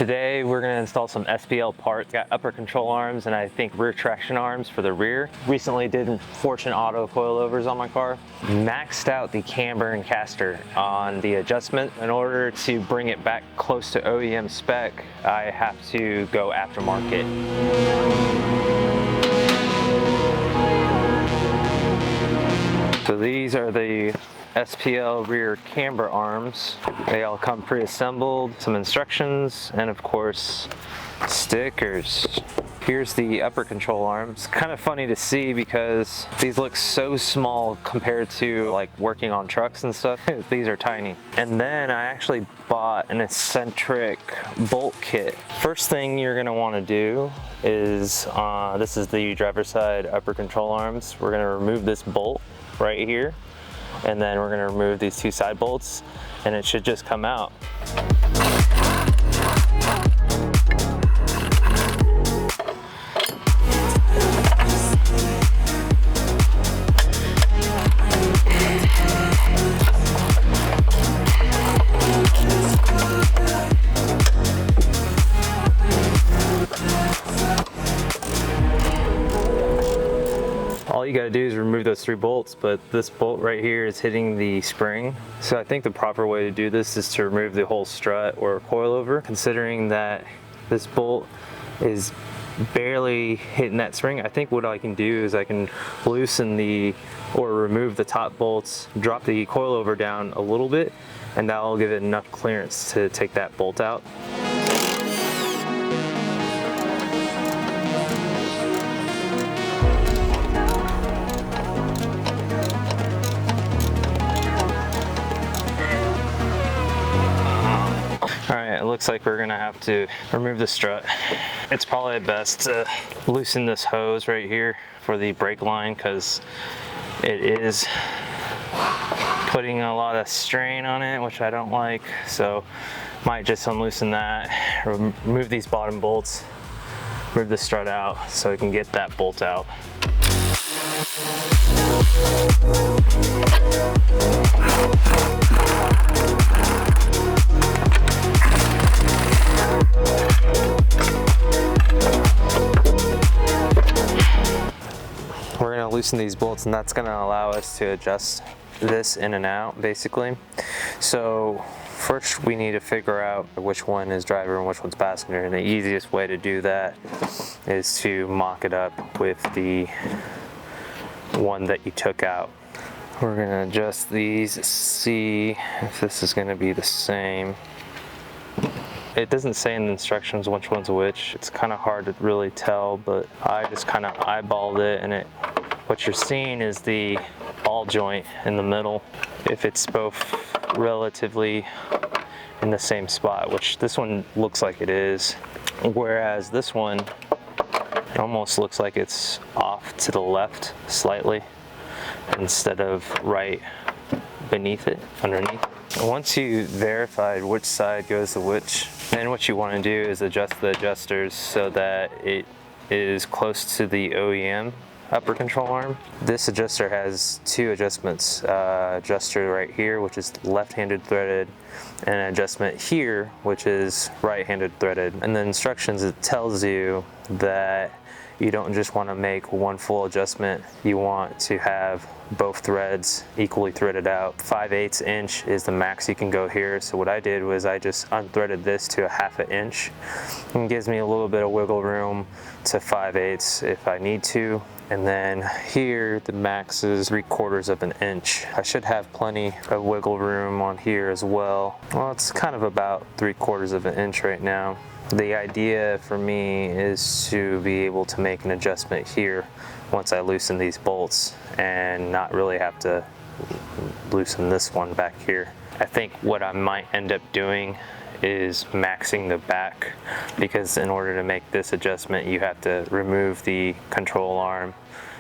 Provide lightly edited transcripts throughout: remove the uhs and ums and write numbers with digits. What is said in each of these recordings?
Today we're going to install some SPL parts. Got upper control arms and I think rear traction arms for the rear. Recently did Fortune Auto coilovers on my car. Maxed out the camber and caster on the adjustment. In order to bring it back close to OEM spec, I have to go aftermarket. So these are the SPL rear camber arms. They all come pre-assembled, some instructions, and of course stickers. Here's the upper control arms. Kind of funny to see because these look so small compared to like working on trucks and stuff. These are tiny. And then I actually bought an eccentric bolt kit. First thing you're gonna wanna do is, this is the driver's side upper control arms. We're gonna remove this bolt right here. And then we're going to remove these two side bolts and it should just come out. All you gotta do is remove those three bolts, but this bolt right here is hitting the spring. So I think the proper way to do this is to remove the whole strut or coilover. Considering that this bolt is barely hitting that spring, I think what I can do is I can loosen or remove the top bolts, drop the coilover down a little bit, and that'll give it enough clearance to take that bolt out. Alright, it looks like we're gonna have to remove the strut. It's probably best to loosen this hose right here for the brake line because it is putting a lot of strain on it, which I don't like. So might just unloosen that, remove these bottom bolts, move the strut out so we can get that bolt out. We're going to loosen these bolts and that's going to allow us to adjust this in and out basically. So first we need to figure out which one is driver and which one's passenger, and the easiest way to do that is to mock it up with the one that you took out. We're going to adjust these, see if this is going to be the same. It doesn't say in the instructions which one's which. It's kind of hard to really tell, but I just kind of eyeballed it, and what you're seeing is the ball joint in the middle. If it's both relatively in the same spot, which this one looks like it is, whereas this one almost looks like it's off to the left slightly instead of right beneath it, underneath. Once you verified which side goes to which, then what you want to do is adjust the adjusters so that it is close to the OEM upper control arm. This adjuster has two adjustments, adjuster right here, which is left-handed threaded, and an adjustment here, which is right-handed threaded. In the instructions, it tells you that you don't just want to make one full adjustment, you want to have both threads equally threaded out. 5/8 inch is the max you can go here. So what I did was I just unthreaded this to 1/2 inch. It gives me a little bit of wiggle room to 5/8 if I need to. And then here the max is 3/4 of an inch. I should have plenty of wiggle room on here as well. Well, it's kind of about 3/4 of an inch right now. The idea for me is to be able to make an adjustment here once I loosen these bolts and not really have to loosen this one back here. I think what I might end up doing is maxing the back, because in order to make this adjustment you have to remove the control arm,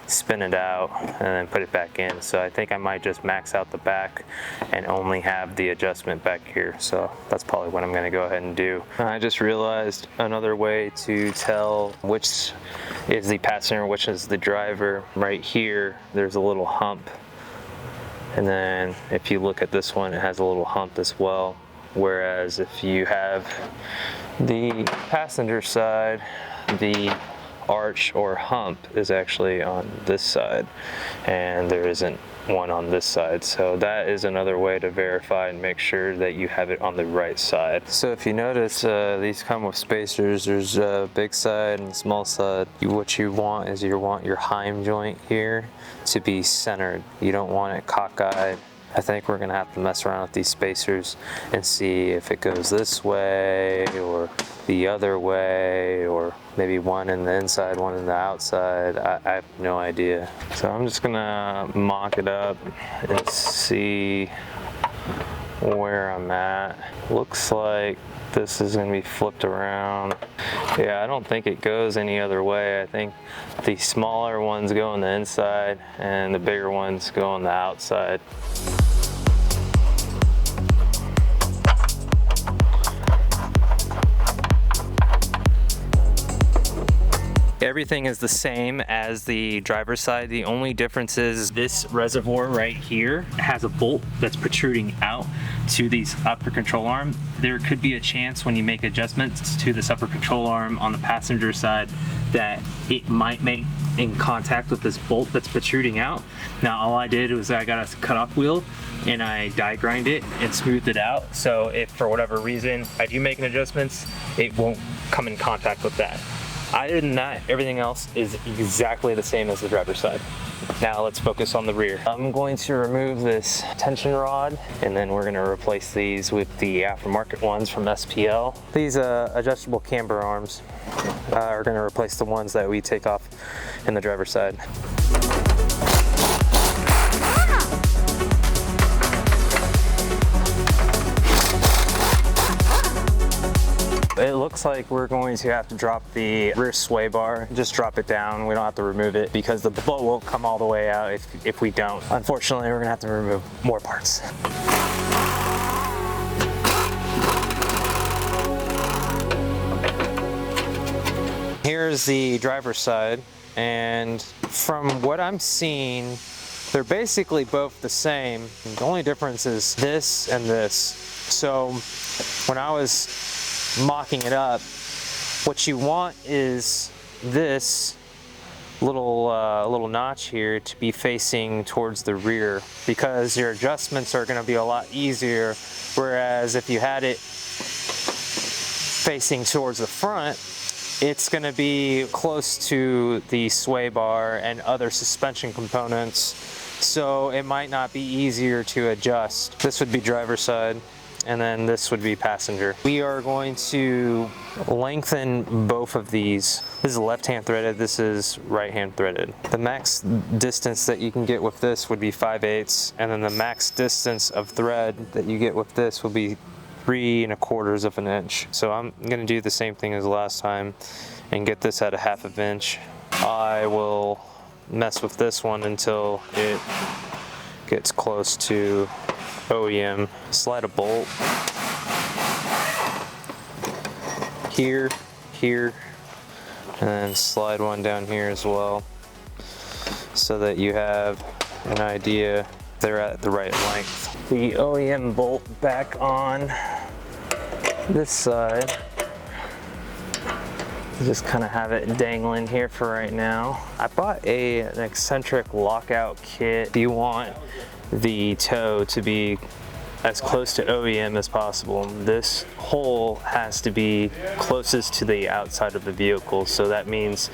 spin it out, and then put it back in. So I think I might just max out the back and only have the adjustment back here. So that's probably what I'm going to go ahead and do. I just realized another way to tell which is the passenger, which is the driver. Right here there's a little hump, and then if you look at this one, it has a little hump as well. Whereas if you have The passenger side, the arch or hump is actually on this side, and there isn't one on this side, so that is another way to verify and make sure that you have it on the right side. So if you notice, these come with spacers. There's a big side and small side. What you want is you want your heim joint here to be centered. You don't want it cockeyed. I think we're gonna have to mess around with these spacers and see if it goes this way or the other way, or maybe one in the inside, one in the outside. I have no idea. So I'm just gonna mock it up and see where I'm at. Looks like this is gonna be flipped around. Yeah, I don't think it goes any other way. I think the smaller ones go on the inside and the bigger ones go on the outside. Everything is the same as the driver's side. The only difference is this reservoir right here has a bolt that's protruding out to this upper control arm. There could be a chance when you make adjustments to this upper control arm on the passenger side that it might make in contact with this bolt that's protruding out. Now all I did was I got a cutoff wheel and I die grind it and smoothed it out. So if for whatever reason I do make an adjustments, it won't come in contact with that. Other than that, everything else is exactly the same as the driver's side. Now let's focus on the rear. I'm going to remove this tension rod, and then we're going to replace these with the aftermarket ones from SPL. These adjustable camber arms are going to replace the ones that we take off in the driver's side. It looks like we're going to have to drop the rear sway bar. Just drop it down. We don't have to remove it because the bolt won't come all the way out if we don't. Unfortunately, we're gonna have to remove more parts. Here's the driver's side, and from what I'm seeing, they're basically both the same. The only difference is this and this. So when I was mocking it up, what you want is this little notch here to be facing towards the rear, because your adjustments are going to be a lot easier, whereas if you had it facing towards the front, it's going to be close to the sway bar and other suspension components, so it might not be easier to adjust. This would be driver's side, and then this would be passenger. We are going to lengthen both of these. This is left-hand threaded, this is right-hand threaded. The max distance that you can get with this would be 5/8, and then the max distance of thread that you get with this will be 3 1/4 of an inch. So I'm gonna do the same thing as last time and get this at a 1/2 inch. I will mess with this one until it gets close to OEM. Slide a bolt here, here, and then slide one down here as well, so that you have an idea they're at the right length. The OEM bolt back on this side. Just kind of have it dangling here for right now. I bought an eccentric lockout kit. You want the toe to be as close to OEM as possible. This hole has to be closest to the outside of the vehicle, so that means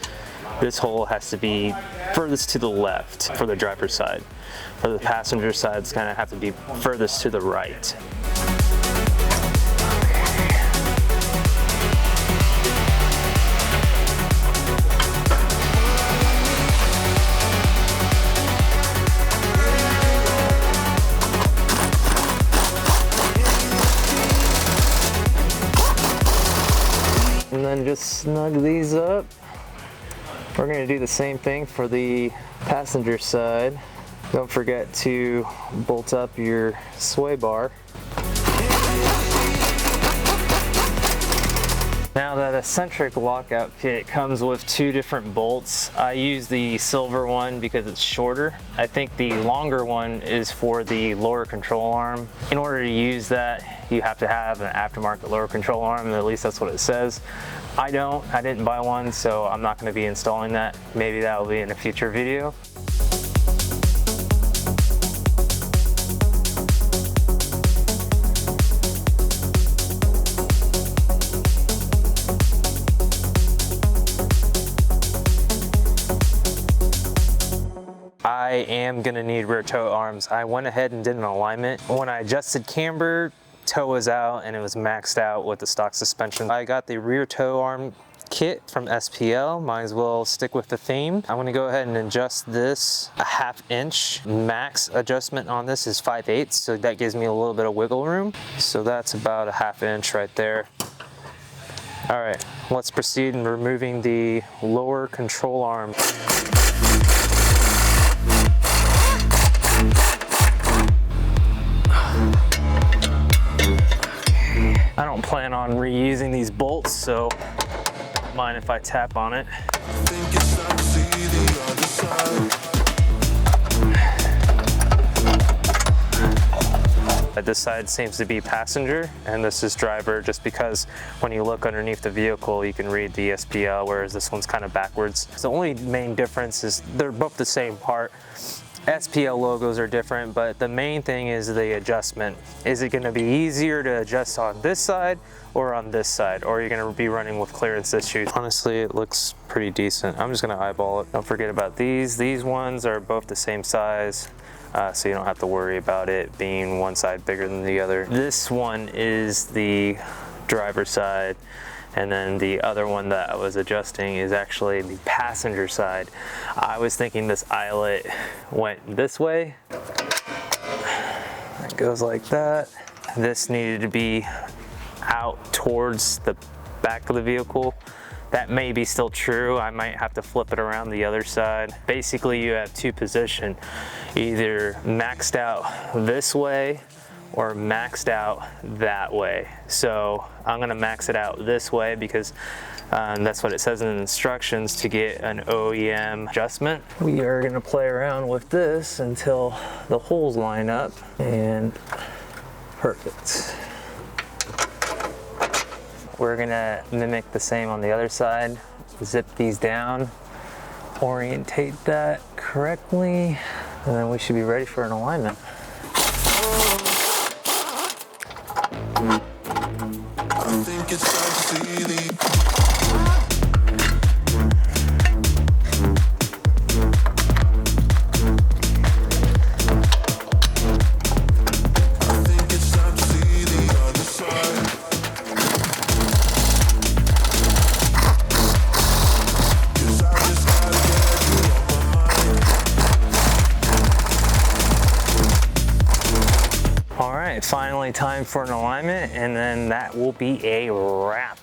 this hole has to be furthest to the left for the driver's side. For the passenger side, it's gonna have to be furthest to the right. And then just snug these up. We're going to do the same thing for the passenger side. Don't forget to bolt up your sway bar. Now that Eccentic Lockout Kit comes with two different bolts. I use the silver one because it's shorter. I think the longer one is for the lower control arm. In order to use that, you have to have an aftermarket lower control arm, at least that's what it says. I didn't buy one, so I'm not going to be installing that. Maybe that will be in a future video. I am gonna need rear toe arms. I went ahead and did an alignment. When I adjusted camber, toe was out and it was maxed out with the stock suspension. I got the rear toe arm kit from SPL. Might as well stick with the theme. I'm gonna go ahead and adjust this a 1/2 inch. Max adjustment on this is 5/8, so that gives me a little bit of wiggle room. So that's about a 1/2 inch right there. All right, let's proceed in removing the lower control arm. I don't plan on reusing these bolts, so don't mind if I tap on it. This side seems to be passenger and this is driver, just because when you look underneath the vehicle you can read the SPL, whereas this one's kind of backwards. The only main difference is they're both the same part. SPL logos are different, but the main thing is the adjustment. Is it going to be easier to adjust on this side or on this side, or are you going to be running with clearance issues? Honestly, it looks pretty decent. I'm just going to eyeball it. Don't forget about these. These ones are both the same size, so you don't have to worry about it being one side bigger than the other. This one is the driver's side, and then the other one that I was adjusting is actually the passenger side. I was thinking this eyelet went this way. It goes like that. This needed to be out towards the back of the vehicle. That may be still true. I might have to flip it around the other side. Basically, you have two positions, either maxed out this way or maxed out that way. So I'm gonna max it out this way because that's what it says in the instructions to get an OEM adjustment. We are gonna play around with this until the holes line up, and perfect. We're gonna mimic the same on the other side. Zip these down, orientate that correctly, and then we should be ready for an alignment. I think it's time to see the other side. All right, finally time for an alignment, and then that will be a wrap.